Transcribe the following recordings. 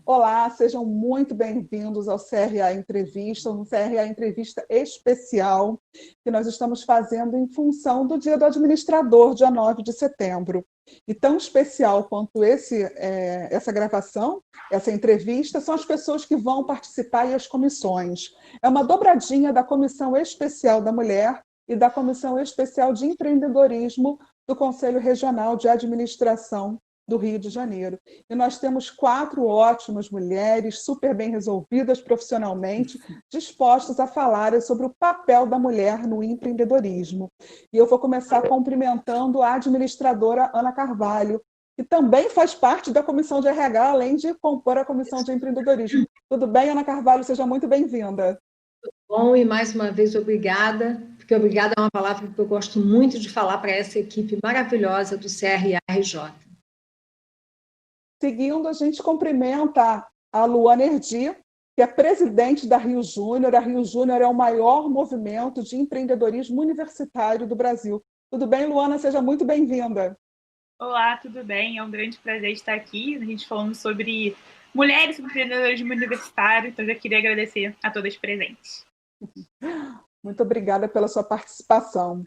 Olá, sejam muito bem-vindos ao CRA Entrevista, um CRA Entrevista especial que nós estamos fazendo em função do Dia do Administrador, dia 9 de setembro. E tão especial quanto essa gravação, essa entrevista, são as pessoas que vão participar e as comissões. É uma dobradinha da Comissão Especial da Mulher e da Comissão Especial de Empreendedorismo do Conselho Regional de Administração do Rio de Janeiro. E nós temos 4 ótimas mulheres, super bem resolvidas profissionalmente, dispostas a falar sobre o papel da mulher no empreendedorismo. E eu vou começar cumprimentando a administradora Ana Carvalho, que também faz parte da Comissão de RH, além de compor a Comissão de Empreendedorismo. Tudo bem, Ana Carvalho? Seja muito bem-vinda. Bom, e mais uma vez, obrigada, porque obrigada é uma palavra que eu gosto muito de falar para essa equipe maravilhosa do CRA-RJ. Seguindo, a gente cumprimenta a Luana Erdi, que é presidente da Rio Júnior. A Rio Júnior é o maior movimento de empreendedorismo universitário do Brasil. Tudo bem, Luana? Seja muito bem-vinda. Olá, tudo bem? É um grande prazer estar aqui, a gente falando sobre mulheres empreendedorismo universitário, então já queria agradecer a todas presentes. Muito obrigada pela sua participação.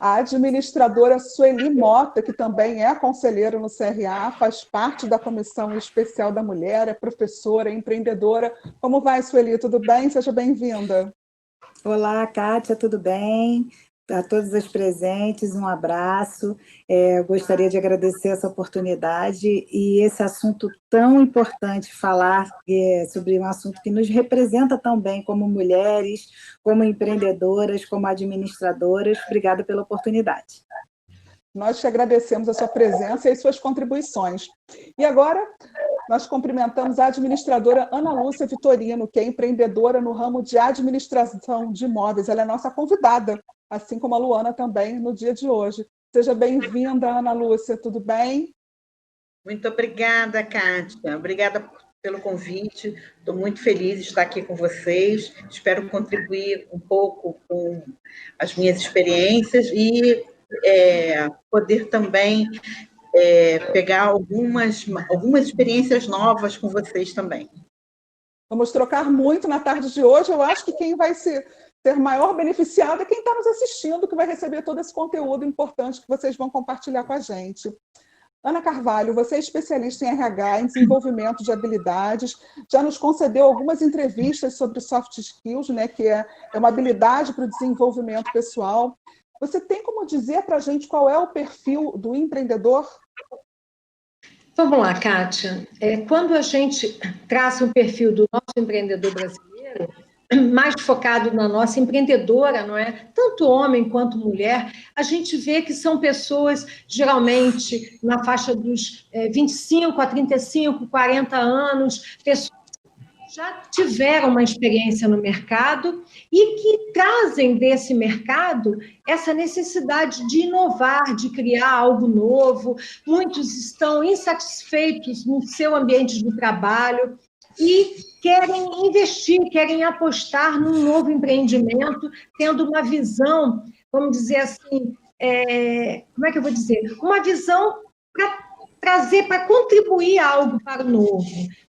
A administradora Sueli Mota, que também é conselheira no CRA, faz parte da Comissão Especial da Mulher, é professora, é empreendedora. Como vai, Sueli? Tudo bem? Seja bem-vinda. Olá, Kátia, tudo bem? A todos os presentes, um abraço. Gostaria de agradecer essa oportunidade e esse assunto tão importante, falar sobre um assunto que nos representa tão bem como mulheres, como empreendedoras, como administradoras. Obrigada pela oportunidade. Nós te agradecemos a sua presença e as suas contribuições. E agora, nós cumprimentamos a administradora Ana Lúcia Vitorino, que é empreendedora no ramo de administração de imóveis. Ela é nossa convidada, assim como a Luana também, no dia de hoje. Seja bem-vinda, Ana Lúcia, tudo bem? Muito obrigada, Kátia. Obrigada pelo convite. Estou muito feliz de estar aqui com vocês. Espero contribuir um pouco com as minhas experiências e poder também pegar algumas experiências novas com vocês também. Vamos trocar muito na tarde de hoje. Eu acho que quem vai ser maior beneficiado é quem está nos assistindo, que vai receber todo esse conteúdo importante que vocês vão compartilhar com a gente. Ana Carvalho, você é especialista em RH, em desenvolvimento de habilidades, já nos concedeu algumas entrevistas sobre soft skills, né, que é uma habilidade para o desenvolvimento pessoal. Você tem como dizer para a gente qual é o perfil do empreendedor? Vamos lá, Kátia. Quando a gente traça um perfil do nosso empreendedor brasileiro, mais focado na nossa empreendedora, não é? Tanto homem quanto mulher, a gente vê que são pessoas, geralmente, na faixa dos 25 a 35, 40 anos, pessoas que já tiveram uma experiência no mercado e que trazem desse mercado essa necessidade de inovar, de criar algo novo. Muitos estão insatisfeitos no seu ambiente de trabalho e querem investir, querem apostar num novo empreendimento, tendo uma visão, vamos dizer assim, como é que eu vou dizer? Uma visão para trazer, para contribuir algo para o novo.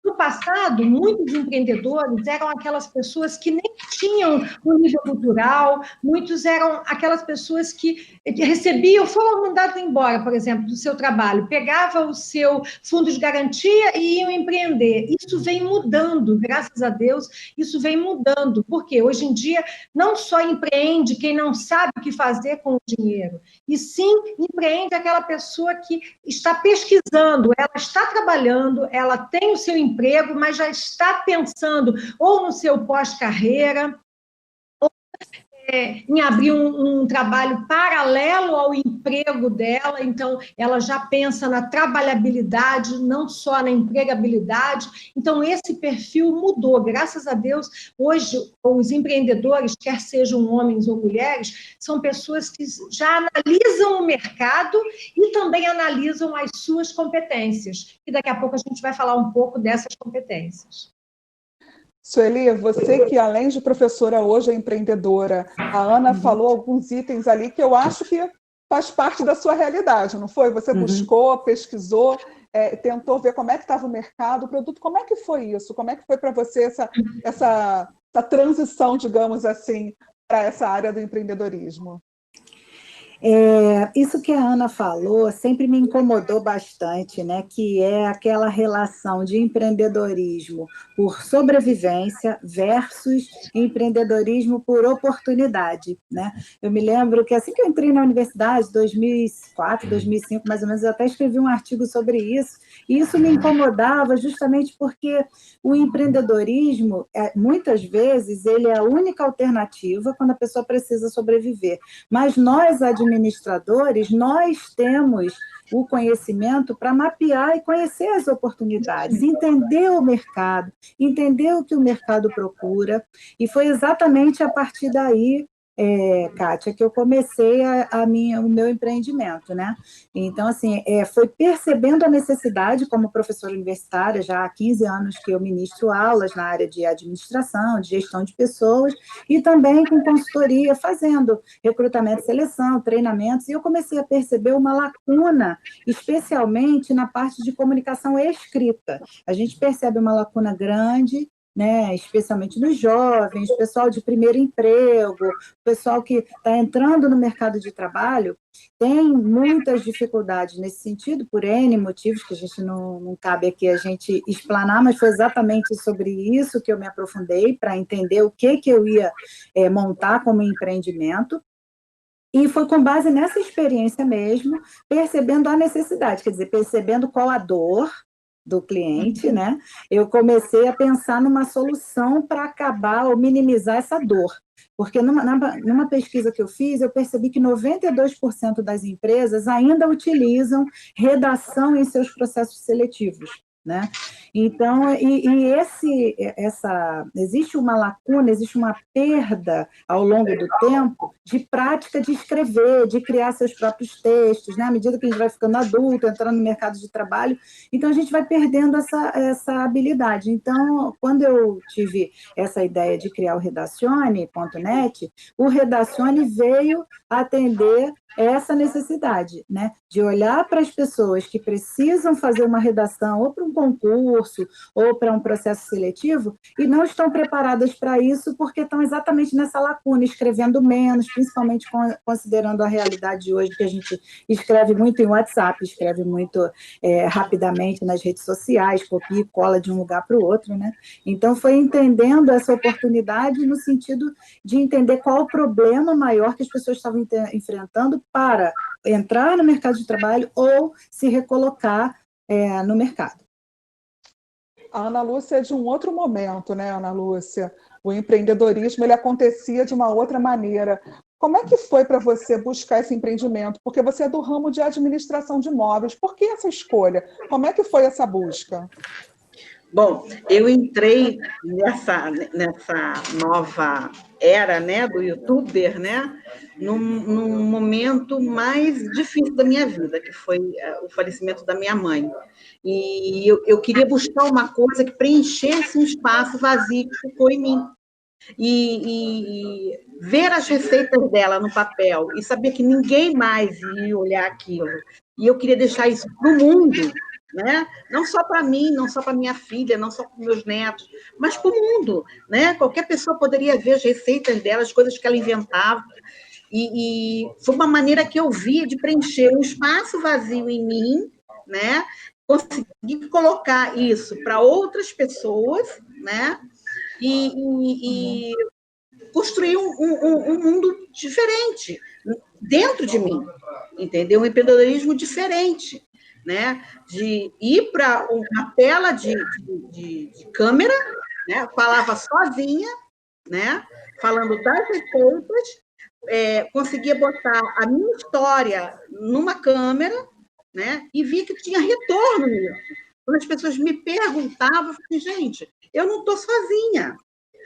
No passado, muitos empreendedores eram aquelas pessoas que nem tinham um nível cultural, muitos eram aquelas pessoas que recebiam, foram mandados embora, por exemplo, do seu trabalho, pegavam o seu fundo de garantia e iam empreender. Isso vem mudando, graças a Deus, isso vem mudando, porque hoje em dia não só empreende quem não sabe o que fazer com o dinheiro, e sim empreende aquela pessoa que está pesquisando, ela está trabalhando, ela tem o seu emprego, mas já está pensando ou no seu pós-carreira, ou em abrir um trabalho paralelo ao emprego dela, então ela já pensa na trabalhabilidade, não só na empregabilidade. Então esse perfil mudou, graças a Deus. Hoje os empreendedores, quer sejam homens ou mulheres, são pessoas que já analisam o mercado e também analisam as suas competências, e daqui a pouco a gente vai falar um pouco dessas competências. Sueli, você que além de professora hoje é empreendedora, a Ana falou alguns itens ali que eu acho que faz parte da sua realidade, não foi? Você buscou, pesquisou tentou ver como é que estava o mercado, o produto. Como é que foi isso? Como é que foi para você essa transição, digamos assim, para essa área do empreendedorismo? Isso que a Ana falou sempre me incomodou bastante, né? Que é aquela relação de empreendedorismo por sobrevivência versus empreendedorismo por oportunidade, né? Eu me lembro que assim que eu entrei na universidade, 2004, 2005, mais ou menos, eu até escrevi um artigo sobre isso, e isso me incomodava justamente porque o empreendedorismo, muitas vezes, ele é a única alternativa quando a pessoa precisa sobreviver. Mas nós, administradores, nós temos o conhecimento para mapear e conhecer as oportunidades, entender o mercado, entender o que o mercado procura, e foi exatamente a partir daí, Kátia, que eu comecei o meu empreendimento, né? Então, assim, foi percebendo a necessidade, como professora universitária, já há 15 anos que eu ministro aulas na área de administração, de gestão de pessoas, e também com consultoria, fazendo recrutamento e seleção, treinamentos, e eu comecei a perceber uma lacuna, especialmente na parte de comunicação escrita. A gente percebe uma lacuna grande, né, especialmente nos jovens, pessoal de primeiro emprego, pessoal que está entrando no mercado de trabalho, tem muitas dificuldades nesse sentido, por N motivos, que a gente não cabe aqui a gente explanar, mas foi exatamente sobre isso que eu me aprofundei, para entender o que eu ia montar como empreendimento. E foi com base nessa experiência mesmo, percebendo a necessidade, quer dizer, percebendo qual a dor do cliente, né? Eu comecei a pensar numa solução para acabar ou minimizar essa dor. Porque numa pesquisa que eu fiz, eu percebi que 92% das empresas ainda utilizam redação em seus processos seletivos, né? Então, existe uma lacuna, existe uma perda ao longo do tempo de prática de escrever, de criar seus próprios textos, né? À medida que a gente vai ficando adulto, entrando no mercado de trabalho, então a gente vai perdendo essa habilidade. Então, quando eu tive essa ideia de criar o Redacione.net, o Redacione veio atender essa necessidade, né, de olhar para as pessoas que precisam fazer uma redação ou para um concurso ou para um processo seletivo e não estão preparadas para isso porque estão exatamente nessa lacuna, escrevendo menos, principalmente considerando a realidade de hoje, que a gente escreve muito em WhatsApp, escreve muito rapidamente nas redes sociais, copia e cola de um lugar para o outro, né? Então, foi entendendo essa oportunidade no sentido de entender qual o problema maior que as pessoas estavam enfrentando para entrar no mercado de trabalho ou se recolocar no mercado. A Ana Lúcia é de um outro momento, né, Ana Lúcia? O empreendedorismo ele acontecia de uma outra maneira. Como é que foi para você buscar esse empreendimento? Porque você é do ramo de administração de imóveis. Por que essa escolha? Como é que foi essa busca? Bom, eu entrei nessa nova era, né, do youtuber, né, num momento mais difícil da minha vida, que foi o falecimento da minha mãe. E eu queria buscar uma coisa que preenchesse um espaço vazio que ficou em mim. E ver as receitas dela no papel e saber que ninguém mais ia olhar aquilo. E eu queria deixar isso para o mundo, né? Não só para mim, não só para minha filha, não só para meus netos, mas para o mundo, né? Qualquer pessoa poderia ver as receitas dela, as coisas que ela inventava. E foi uma maneira que eu vi de preencher um espaço vazio em mim, né? Conseguir colocar isso para outras pessoas, né? E construir um mundo diferente dentro de mim, entendeu? Um empreendedorismo diferente, né? De ir para uma tela de câmera, né? Falava sozinha, né? Falando das receitas, conseguia botar a minha história numa câmera, né? E via que tinha retorno nisso. Quando as pessoas me perguntavam, eu falei, gente, eu não estou sozinha.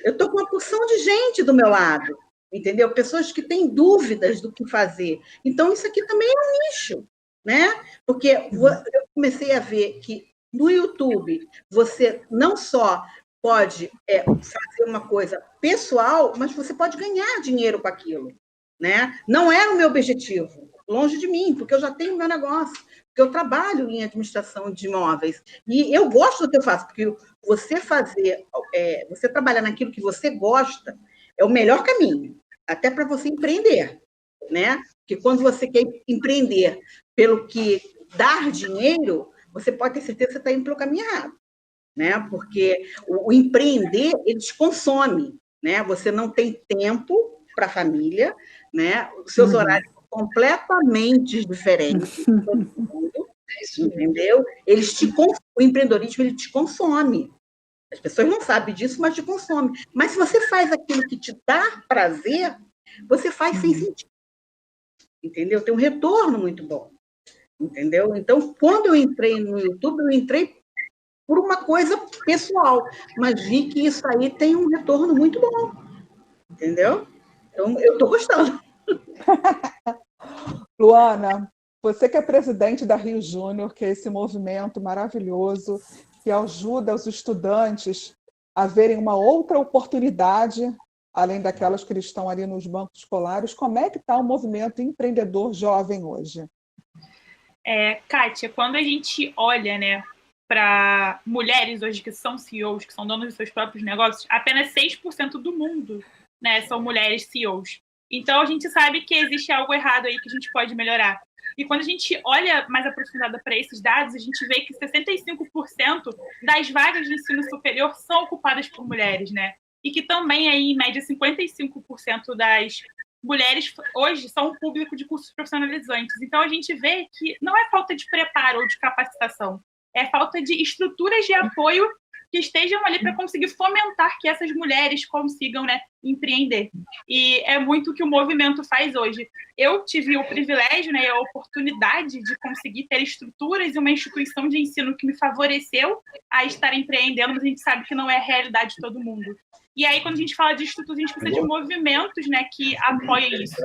Eu estou com uma porção de gente do meu lado, entendeu? Pessoas que têm dúvidas do que fazer. Então, isso aqui também é um nicho, né? Porque eu comecei a ver que no YouTube você não só pode fazer uma coisa pessoal, mas você pode ganhar dinheiro com aquilo, né? Não era o meu objetivo, longe de mim, porque eu já tenho o meu negócio. porque eu trabalho em administração de imóveis, e eu gosto do que eu faço, porque você trabalhar naquilo que você gosta é o melhor caminho, até para você empreender, né? Porque quando você quer empreender pelo que dar dinheiro, você pode ter certeza que você está indo pelo caminho errado, né? Porque o empreender, ele te consome, né? Você não tem tempo para a família, né? Os seus horários são completamente diferentes de todo mundo, entendeu? O empreendedorismo, ele te consome. As pessoas não sabem disso, mas te consome. Mas se você faz aquilo que te dá prazer, você faz sem sentido, entendeu? Tem um retorno muito bom, entendeu? Então, quando eu entrei no YouTube, eu entrei por uma coisa pessoal, mas vi que isso aí tem um retorno muito bom, entendeu? Então, eu estou gostando. Luana, você que é presidente da Rio Júnior, que é esse movimento maravilhoso que ajuda os estudantes a verem uma outra oportunidade, além daquelas que eles estão ali nos bancos escolares, como é que está o movimento empreendedor jovem hoje? Kátia, quando a gente olha, né, para mulheres hoje que são CEOs, que são donas dos seus próprios negócios, apenas 6% do mundo, né, são mulheres CEOs. Então, a gente sabe que existe algo errado aí que a gente pode melhorar. E quando a gente olha mais aprofundada para esses dados, a gente vê que 65% das vagas de ensino superior são ocupadas por mulheres, né? E que também, aí, em média, 55% das mulheres hoje são um público de cursos profissionalizantes. Então, a gente vê que não é falta de preparo ou de capacitação, é falta de estruturas de apoio que estejam ali para conseguir fomentar que essas mulheres consigam, né, empreender. E é muito o que o movimento faz hoje. Eu tive o privilégio, né, a oportunidade de conseguir ter estruturas e uma instituição de ensino que me favoreceu a estar empreendendo, mas a gente sabe que não é a realidade de todo mundo. E aí, quando a gente fala de estruturas, a gente precisa de movimentos, né, que apoiem isso.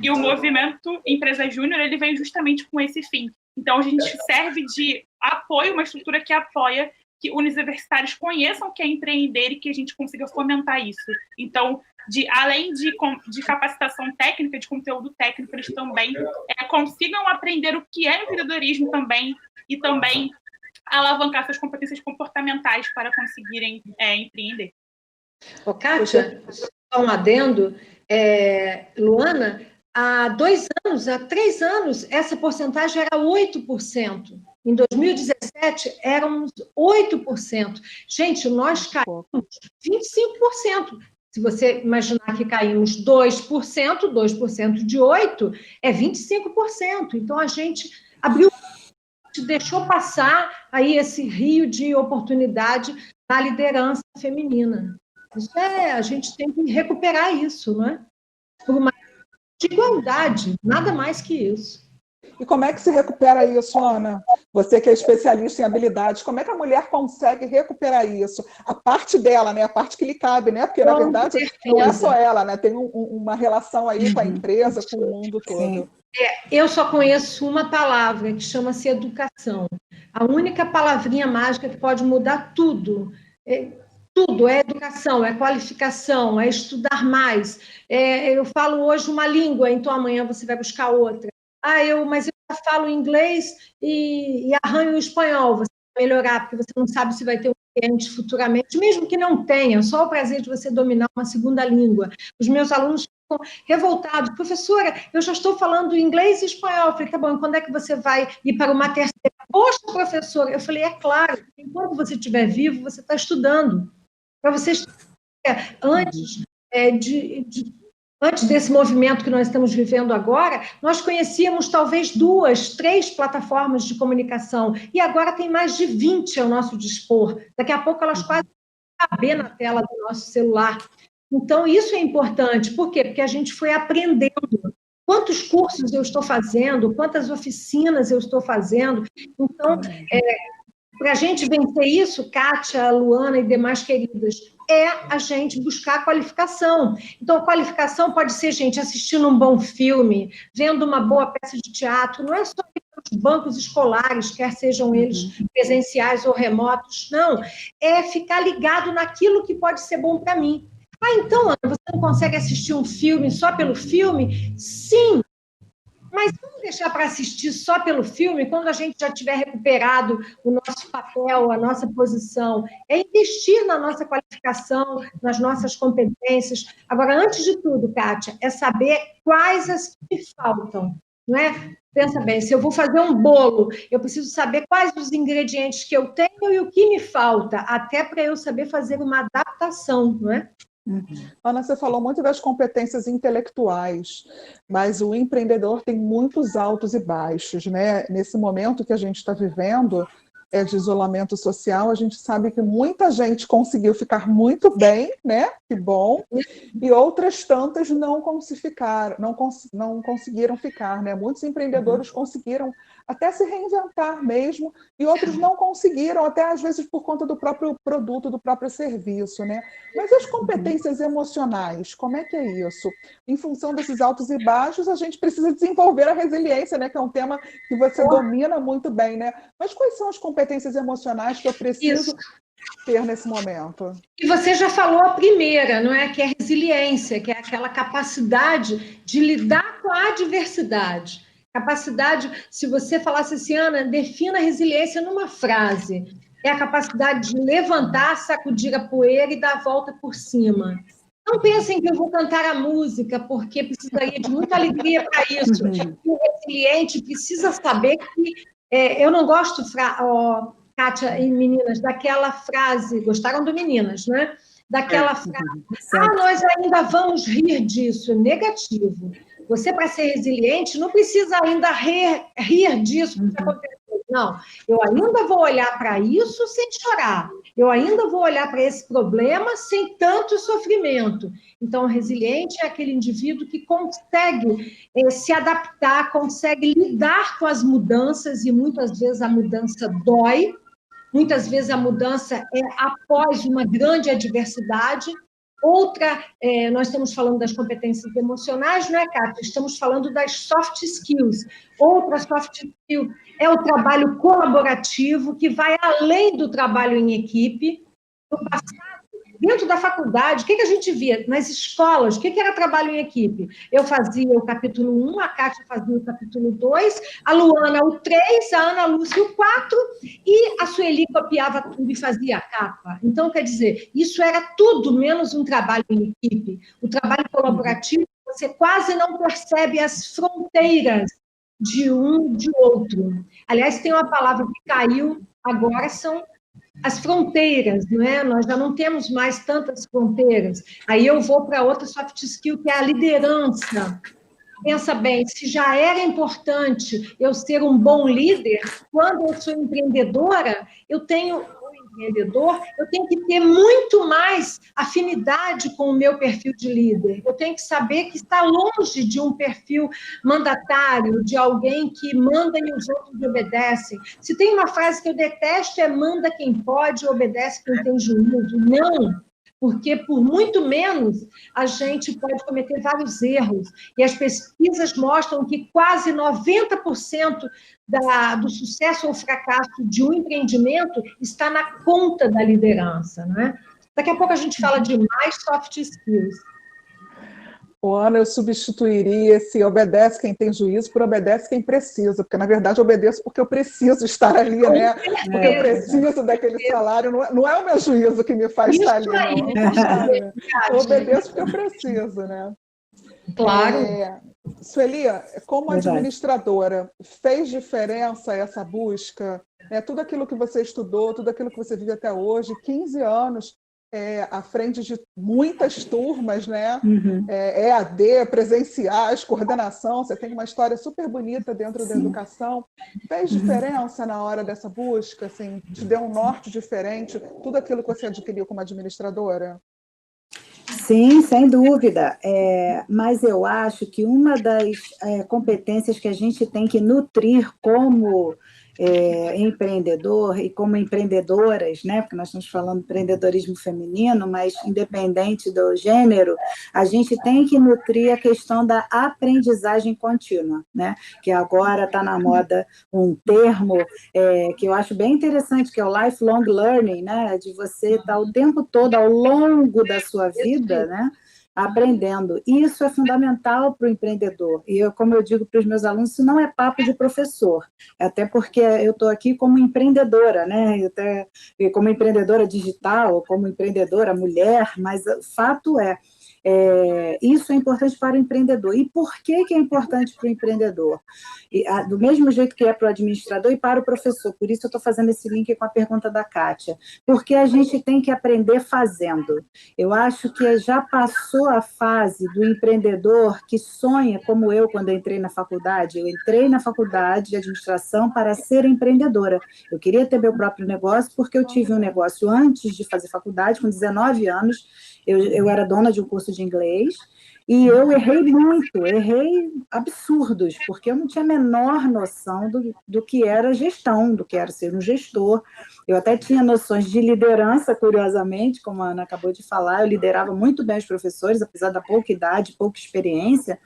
E o movimento Empresa Júnior, ele vem justamente com esse fim. Então, a gente serve de apoio, uma estrutura que apoia que universitários conheçam o que é empreender e que a gente consiga fomentar isso. Então, além de capacitação técnica, de conteúdo técnico, eles também consigam aprender o que é empreendedorismo também e também alavancar suas competências comportamentais para conseguirem empreender. Ô, Kátia, só um adendo. Luana, há 3 anos, essa porcentagem era 8%. Em 2017, éramos 8%. Gente, nós caímos 25%. Se você imaginar que caímos 2% de 8% é 25%. Então, a gente deixou passar aí esse rio de oportunidade na liderança feminina. A gente tem que recuperar isso, não é? Por uma igualdade, nada mais que isso. E como é que se recupera isso, Ana? Você que é especialista em habilidades, como é que a mulher consegue recuperar isso? A parte dela, né? A parte que lhe cabe, né? Porque, na verdade, não é só ela, né? Tem uma relação aí com a empresa, com o mundo todo. Eu só conheço uma palavra que chama-se educação. A única palavrinha mágica que pode mudar tudo. Tudo é educação, é qualificação, é estudar mais. Eu falo hoje uma língua, então amanhã você vai buscar outra. Mas eu já falo inglês e arranho o espanhol. Você vai melhorar, porque você não sabe se vai ter um cliente futuramente, mesmo que não tenha, só o prazer de você dominar uma segunda língua. Os meus alunos ficam revoltados. Professora, eu já estou falando inglês e espanhol. Eu falei, tá bom, quando é que você vai ir para uma terceira? Poxa, professora. Eu falei, é claro, enquanto você estiver vivo, você está estudando. Para você estudar antes desse movimento que nós estamos vivendo agora, nós conhecíamos talvez 2, 3 plataformas de comunicação, e agora tem mais de 20 ao nosso dispor. Daqui a pouco elas quase vão caber na tela do nosso celular. Então, isso é importante. Por quê? Porque a gente foi aprendendo. Quantos cursos eu estou fazendo, quantas oficinas eu estou fazendo. Então, para a gente vencer isso, Kátia, Luana e demais queridas, é a gente buscar qualificação. Então, a qualificação pode ser, gente, assistindo um bom filme, vendo uma boa peça de teatro, não é só os bancos escolares, quer sejam eles presenciais ou remotos, não. É ficar ligado naquilo que pode ser bom para mim. Então, Ana, você não consegue assistir um filme só pelo filme? Sim, Mas vamos deixar para assistir só pelo filme, quando a gente já tiver recuperado o nosso papel, a nossa posição. É investir na nossa qualificação, nas nossas competências. Agora, antes de tudo, Kátia, é saber quais as que me faltam, não é? Pensa bem, se eu vou fazer um bolo, eu preciso saber quais os ingredientes que eu tenho e o que me falta, até para eu saber fazer uma adaptação, não é? Ana, você falou muito das competências intelectuais, mas o empreendedor tem muitos altos e baixos, né? Nesse momento que a gente está vivendo, de isolamento social, a gente sabe que muita gente conseguiu ficar muito bem, né? Que bom, e outras tantas não conseguiram ficar, né? Muitos empreendedores conseguiram até se reinventar mesmo, e outros não conseguiram, até às vezes por conta do próprio produto, do próprio serviço, né? Mas as competências emocionais, como é que é isso? Em função desses altos e baixos, a gente precisa desenvolver a resiliência, né? Que é um tema que você domina muito bem, né? Mas quais são as competências emocionais que eu preciso ter nesse momento? E você já falou a primeira, não é? Que é a resiliência, que é aquela capacidade de lidar com a adversidade. Capacidade, se você falasse assim, Ana, defina a resiliência numa frase. É a capacidade de levantar, sacudir a poeira e dar a volta por cima. Não pensem que eu vou cantar a música, porque precisaria de muita alegria para isso. O resiliente precisa saber que... eu não gosto... Kátia e meninas, daquela frase, gostaram do meninas, né? Daquela frase, nós ainda vamos rir disso, negativo. Você, para ser resiliente, não precisa ainda rir disso que aconteceu. Não, eu ainda vou olhar para isso sem chorar. Eu ainda vou olhar para esse problema sem tanto sofrimento. Então, o resiliente é aquele indivíduo que consegue se adaptar, consegue lidar com as mudanças, e muitas vezes a mudança dói, muitas vezes a mudança é após uma grande adversidade. Outra, nós estamos falando das competências emocionais, não é, Cátia? Estamos falando das soft skills. Outra soft skill é o trabalho colaborativo, que vai além do trabalho em equipe. No passado, dentro da faculdade, o que a gente via? Nas escolas, o que era trabalho em equipe? Eu fazia o capítulo 1, a Kátia fazia o capítulo 2, a Luana o 3, a Ana Lúcia o 4, e a Sueli copiava tudo e fazia a capa. Então, quer dizer, isso era tudo menos um trabalho em equipe. O trabalho colaborativo, você quase não percebe as fronteiras de um de outro. Aliás, tem uma palavra que caiu agora, são as fronteiras, não é? Nós já não temos mais tantas fronteiras. Aí eu vou para outra soft skill, que é a liderança. Pensa bem, se já era importante eu ser um bom líder, quando eu sou empreendedora, eu tenho que ter muito mais afinidade com o meu perfil de líder. Eu tenho que saber que está longe de um perfil mandatário, de alguém que manda e os outros obedecem. Se tem uma frase que eu detesto, é manda quem pode, obedece quem tem juízo. Não! Porque, por muito menos, a gente pode cometer vários erros. E as pesquisas mostram que quase 90% do sucesso ou fracasso de um empreendimento está na conta da liderança, não é? Daqui a pouco a gente fala de mais soft skills. Ana, eu substituiria esse obedece quem tem juízo por obedece quem precisa, porque, na verdade, eu obedeço porque eu preciso estar ali, né? Porque eu preciso daquele salário, não é o meu juízo que me faz estar ali, não. Eu obedeço porque eu preciso, né? Claro. Sueli, como administradora, fez diferença essa busca? Tudo aquilo que você estudou, tudo aquilo que você vive até hoje, 15 anos, à frente de muitas turmas, né? EAD, presenciais, coordenação, você tem uma história super bonita dentro da educação. Fez diferença na hora dessa busca? Assim, te deu um norte diferente, tudo aquilo que você adquiriu como administradora? Sim, sem dúvida. Mas eu acho que uma das competências que a gente tem que nutrir como empreendedor e como empreendedoras, né? Porque nós estamos falando de empreendedorismo feminino, mas independente do gênero, a gente tem que nutrir a questão da aprendizagem contínua, né? Que agora está na moda um termo que eu acho bem interessante, que é o lifelong learning, né? De você estar o tempo todo, ao longo da sua vida, né? aprendendo. Isso é fundamental para o empreendedor. E, como eu digo para os meus alunos, isso não é papo de professor, até porque eu estou aqui como empreendedora, né? Até como empreendedora digital, como empreendedora mulher, mas o fato isso é importante para o empreendedor. E por que é importante para o empreendedor? Do mesmo jeito que é para o administrador e para o professor. Por isso eu estou fazendo esse link com a pergunta da Kátia. Porque a gente tem que aprender fazendo. Eu acho que já passou a fase do empreendedor que sonha, como eu, quando eu entrei na faculdade. Eu entrei na faculdade de administração para ser empreendedora. Eu queria ter meu próprio negócio, porque eu tive um negócio antes de fazer faculdade, com 19 anos. Eu era dona de um curso de inglês, e eu errei muito, errei absurdos, porque eu não tinha a menor noção do que era gestão, do que era ser um gestor. Eu até tinha noções de liderança, curiosamente, como a Ana acabou de falar, eu liderava muito bem os professores, apesar da pouca idade, pouca experiência.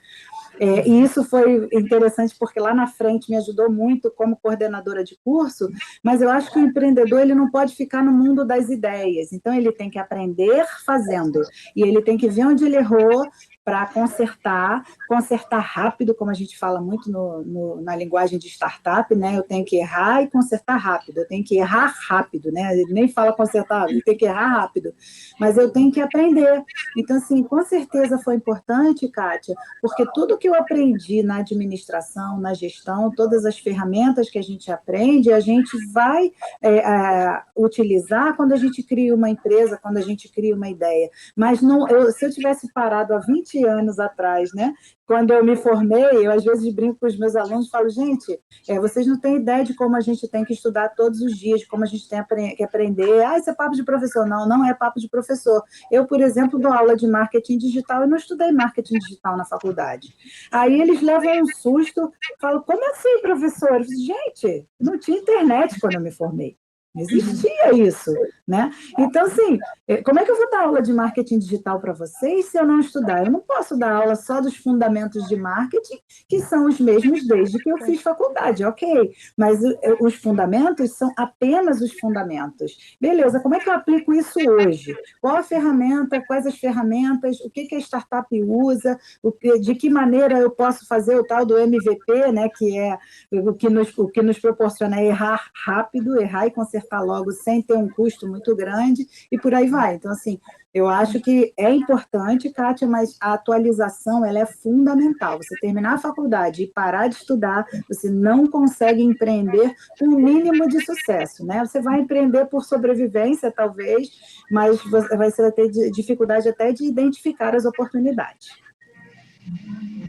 E isso foi interessante porque lá na frente me ajudou muito como coordenadora de curso, mas eu acho que o empreendedor ele não pode ficar no mundo das ideias, então ele tem que aprender fazendo, e ele tem que ver onde ele errou para consertar rápido, como a gente fala muito na linguagem de startup, né? Eu tenho que errar e consertar rápido, eu tenho que errar rápido, né? Ele nem fala consertar, eu tenho que errar rápido, mas eu tenho que aprender. Então, assim, com certeza foi importante, Kátia, porque tudo que eu aprendi na administração, na gestão, todas as ferramentas que a gente aprende, a gente vai utilizar quando a gente cria uma empresa, quando a gente cria uma ideia. Mas se eu tivesse parado há 20 anos atrás, né? Quando eu me formei, eu às vezes brinco com os meus alunos e falo, gente, vocês não têm ideia de como a gente tem que estudar todos os dias, de como a gente tem que aprender. Isso é papo de professor. Não, não é papo de professor. Eu, por exemplo, dou aula de marketing digital e não estudei marketing digital na faculdade. Aí eles levam um susto, falam, como assim, professor? Gente, não tinha internet quando eu me formei. Não existia isso, né? Então, assim, como é que eu vou dar aula de marketing digital para vocês se eu não estudar? Eu não posso dar aula só dos fundamentos de marketing, que são os mesmos desde que eu fiz faculdade, ok. Mas os fundamentos são apenas os fundamentos. Beleza, como é que eu aplico isso hoje? Qual a ferramenta, quais as ferramentas, o que a startup usa, de que maneira eu posso fazer o tal do MVP, né, que é o que nos proporciona errar rápido, errar e consertar logo sem ter um custo muito grande, e por aí vai. Então, assim, eu acho que é importante, Kátia, mas a atualização ela é fundamental. Você terminar a faculdade e parar de estudar, você não consegue empreender com o mínimo de sucesso, né? Você vai empreender por sobrevivência, talvez, mas você vai ter dificuldade até de identificar as oportunidades.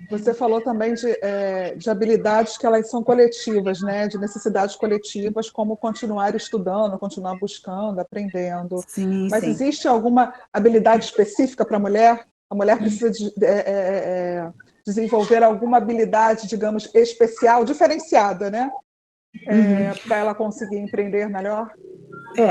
Você falou também de habilidades que elas são coletivas, né? De necessidades coletivas, como continuar estudando, continuar buscando, aprendendo. Sim, mas sim. Existe alguma habilidade específica para a mulher? A mulher precisa desenvolver alguma habilidade, digamos, especial, diferenciada, né? Para ela conseguir empreender melhor?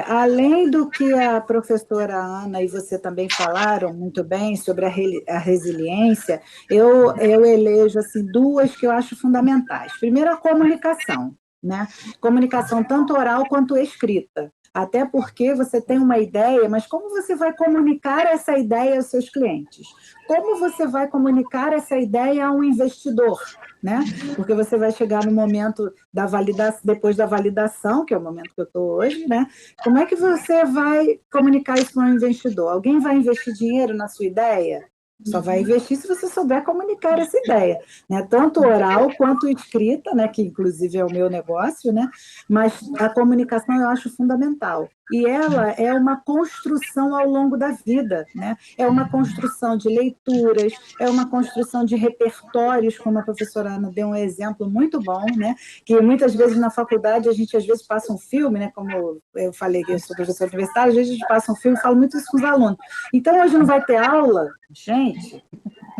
Além do que a professora Ana e você também falaram muito bem sobre a resiliência, eu elejo assim, duas que eu acho fundamentais. Primeiro, a comunicação, né? Comunicação tanto oral quanto escrita. Até porque você tem uma ideia, mas como você vai comunicar essa ideia aos seus clientes? Como você vai comunicar essa ideia a um investidor? Né? Porque você vai chegar no momento da validação, depois da validação, que é o momento que eu estou hoje, né? Como é que você vai comunicar isso para um investidor? Alguém vai investir dinheiro na sua ideia? Só vai investir se você souber comunicar essa ideia, né? Tanto oral quanto escrita, né? Que inclusive é o meu negócio, né? Mas a comunicação eu acho fundamental. E ela é uma construção ao longo da vida, né? É uma construção de leituras, é uma construção de repertórios, como a professora Ana deu um exemplo muito bom, né? Que muitas vezes na faculdade a gente às vezes passa um filme, né? Como eu falei que eu sou professora universitária, às vezes a gente passa um filme e fala muito isso com os alunos. Então hoje não vai ter aula? Gente,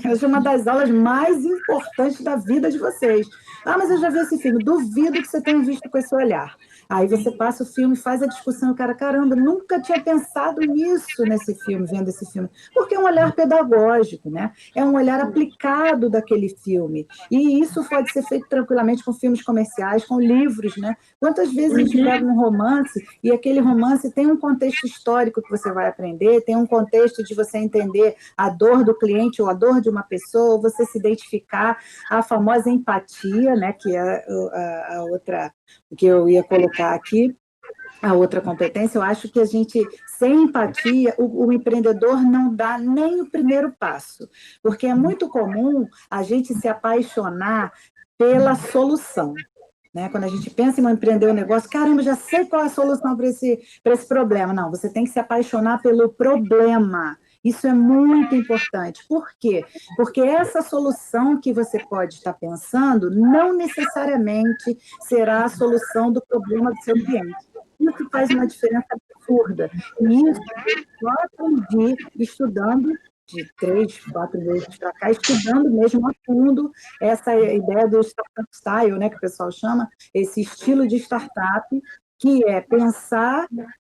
hoje é uma das aulas mais importantes da vida de vocês. Mas eu já vi esse filme. Duvido que você tenha visto com esse olhar. Aí você passa o filme, faz a discussão, o cara, caramba, nunca tinha pensado nisso nesse filme, vendo esse filme. Porque é um olhar pedagógico, né? É um olhar aplicado daquele filme. E isso pode ser feito tranquilamente com filmes comerciais, com livros, né? Quantas vezes a gente pega um romance e aquele romance tem um contexto histórico que você vai aprender, tem um contexto de você entender a dor do cliente ou a dor de uma pessoa, você se identificar, a famosa empatia, né? Que é a outra que eu ia colocar aqui, a outra competência. Eu acho que a gente, sem empatia, o empreendedor não dá nem o primeiro passo, porque é muito comum a gente se apaixonar pela solução. Né? Quando a gente pensa em empreender um negócio, caramba, já sei qual é a solução para esse problema. Não, você tem que se apaixonar pelo problema. Isso é muito importante. Por quê? Porque essa solução que você pode estar pensando não necessariamente será a solução do problema do seu cliente. Isso faz uma diferença absurda. E isso eu só aprendi estudando de 3, 4 vezes para cá, estudando mesmo a fundo essa ideia do startup style, né, que o pessoal chama, esse estilo de startup, que é pensar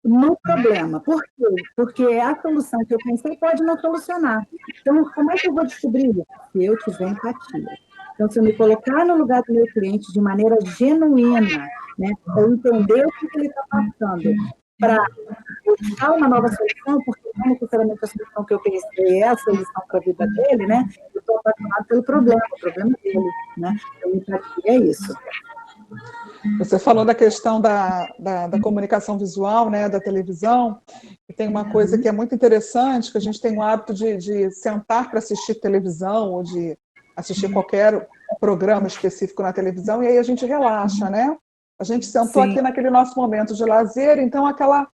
no problema. Por quê? Porque a solução que eu pensei pode não solucionar. Então, como é que eu vou descobrir isso? Se eu tiver empatia. Então, se eu me colocar no lugar do meu cliente de maneira genuína, né, eu entender o que ele está passando, para buscar uma nova solução, porque não necessariamente a solução que eu pensei é a solução para a vida dele, né? Eu estou apaixonado pelo problema, o problema dele, né? Então, empatia é isso. Você falou da questão da comunicação visual, né, da televisão, e tem uma coisa que é muito interessante, que a gente tem o hábito de sentar para assistir televisão, ou de assistir qualquer programa específico na televisão, e aí a gente relaxa, né? A gente sentou aqui naquele nosso momento de lazer, então aquela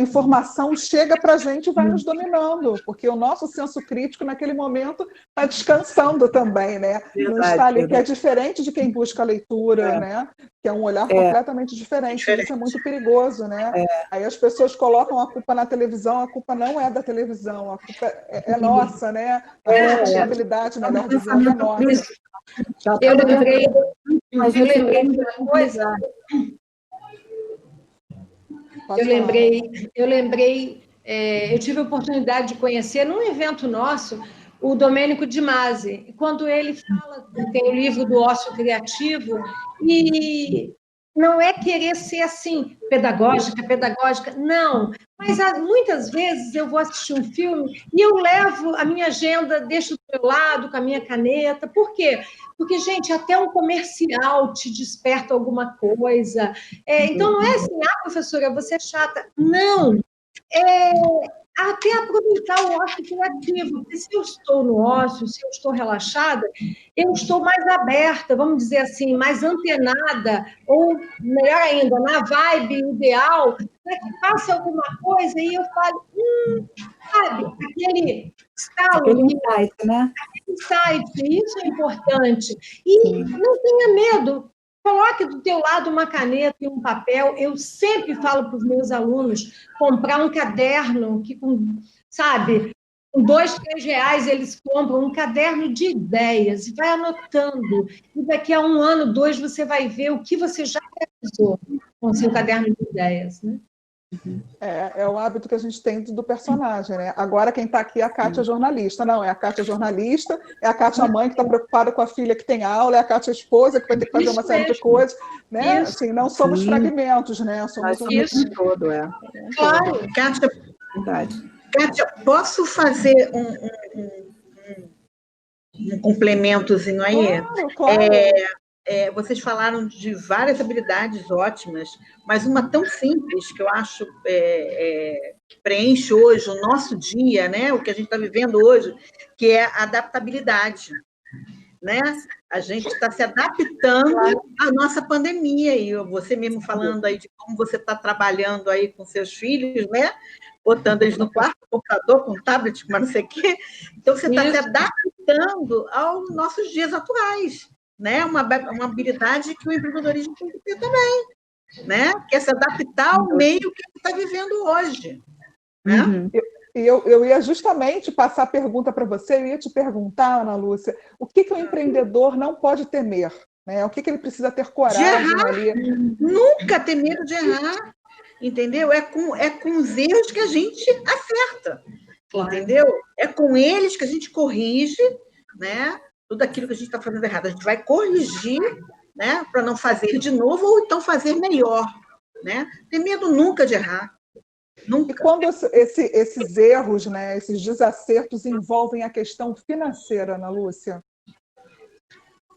informação chega para a gente e vai nos dominando, porque o nosso senso crítico naquele momento está descansando também, né? Não está ali, que é diferente de quem busca a leitura, né? Que é um olhar completamente diferente. Isso é muito perigoso, né? Aí as pessoas colocam a culpa na televisão, a culpa não é da televisão, a culpa é nossa, né? A responsabilidade, melhor dizendo, é nossa. Eu lembrei de uma coisa. Eu tive a oportunidade de conhecer, num evento nosso, o Domênico Di Masi, quando ele fala, tem o livro do ócio criativo, e não é querer ser assim, pedagógica, não. Mas muitas vezes eu vou assistir um filme e eu levo a minha agenda, deixo do meu lado com a minha caneta. Por quê? Porque, gente, até um comercial te desperta alguma coisa. Então, não é assim, professora, você é chata. Não! Até aproveitar o ócio criativo, porque se eu estou no ócio, se eu estou relaxada, eu estou mais aberta, vamos dizer assim, mais antenada, ou melhor ainda, na vibe ideal, para que passe alguma coisa e eu falo, sabe, aquele estalo. Aquele insight, né? Aquele insight, isso é importante. E não tenha medo. Coloque do teu lado uma caneta e um papel. Eu sempre falo para os meus alunos comprar um caderno que, sabe, com R$2, R$3 eles compram um caderno de ideias e vai anotando. E daqui a 1 ano, 2, você vai ver o que você já realizou com o seu caderno de ideias, né? É o hábito que a gente tem do personagem, né? Agora quem está aqui é a Kátia jornalista. Não, é a Kátia jornalista, é a Kátia mãe que está preocupada com a filha que tem aula, é a Kátia esposa que vai ter que fazer uma série de coisas, né? Assim, não somos fragmentos, né? Somos isso todo, Claro. Kátia, verdade. Kátia, posso fazer um complementozinho aí? Claro. Vocês falaram de várias habilidades ótimas, mas uma tão simples que eu acho que preenche hoje o nosso dia, né? O que a gente está vivendo hoje, que é a adaptabilidade. Né? A gente está se adaptando à nossa pandemia, e você mesmo falando aí de como você está trabalhando aí com seus filhos, né? Botando eles no quarto, com computador, com tablet, mas não sei o quê. Então, você está se adaptando aos nossos dias atuais. Né? Uma habilidade que o empreendedorismo tem que ter também, né? Que é se adaptar ao meio que ele está vivendo hoje. Né? Eu ia justamente passar a pergunta para você, eu ia te perguntar, Ana Lúcia, o que o empreendedor não pode temer? né? O que ele precisa ter De coragem errar, ali. nunca ter medo de errar, entendeu? É com os erros que a gente acerta, entendeu? É com eles que a gente corrige, né? Tudo aquilo que a gente está fazendo errado. A gente vai corrigir, né? Para não fazer de novo ou então fazer melhor, né? Ter medo nunca de errar. E Nunca. quando esses erros, né, esses desacertos envolvem a questão financeira, Ana Lúcia?